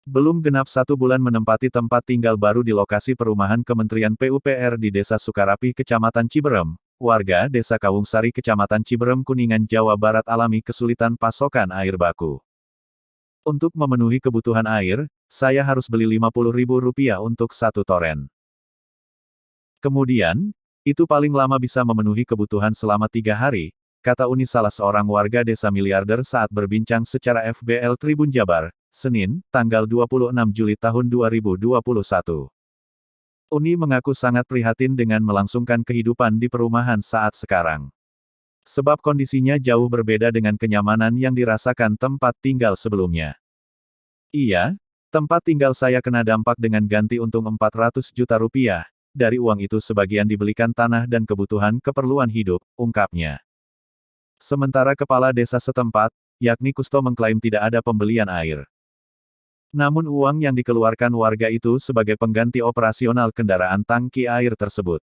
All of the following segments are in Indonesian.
Belum genap 1 bulan menempati tempat tinggal baru di lokasi perumahan Kementerian PUPR di Desa Sukarapih Kecamatan Ciberem, warga Desa Kawungsari Kecamatan Ciberem Kuningan Jawa Barat alami kesulitan pasokan air baku. Untuk memenuhi kebutuhan air, saya harus beli Rp50.000 untuk 1 toren. Kemudian, itu paling lama bisa memenuhi kebutuhan selama 3 hari, kata Uni salah seorang warga desa miliarder saat berbincang secara FBL Tribun Jabar, Senin, tanggal 26 Juli tahun 2021. Uni mengaku sangat prihatin dengan melangsungkan kehidupan di perumahan saat sekarang. Sebab kondisinya jauh berbeda dengan kenyamanan yang dirasakan tempat tinggal sebelumnya. Iya, tempat tinggal saya kena dampak dengan ganti untung Rp400 juta, dari uang itu sebagian dibelikan tanah dan kebutuhan keperluan hidup, ungkapnya. Sementara kepala desa setempat, yakni Kusto mengklaim tidak ada pembelian air. Namun uang yang dikeluarkan warga itu sebagai pengganti operasional kendaraan tangki air tersebut.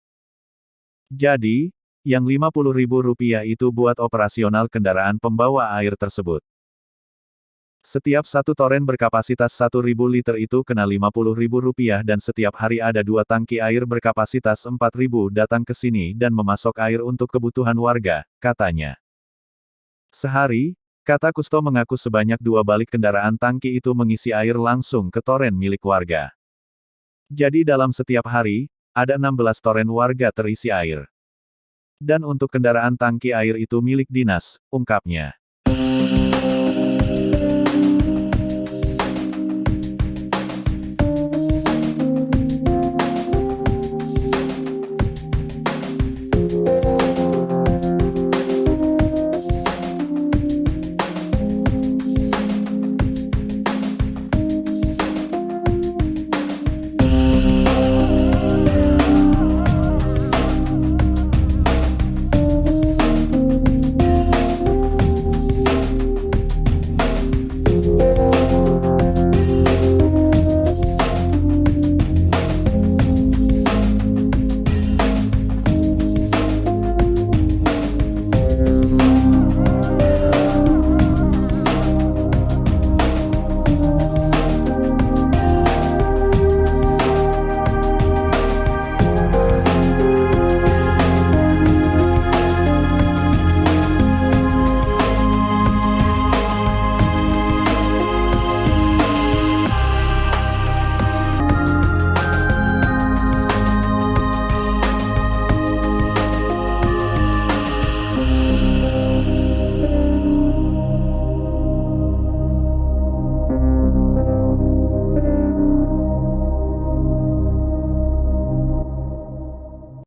Jadi, yang Rp50.000 itu buat operasional kendaraan pembawa air tersebut. Setiap 1 toren berkapasitas 1.000 liter itu kena Rp50.000 dan setiap hari ada 2 tangki air berkapasitas 4.000 datang ke sini dan memasok air untuk kebutuhan warga, katanya. Sehari, kata Kusto mengaku sebanyak 2 balik kendaraan tangki itu mengisi air langsung ke toren milik warga. Jadi dalam setiap hari, ada 16 toren warga terisi air. Dan untuk kendaraan tangki air itu milik dinas, ungkapnya.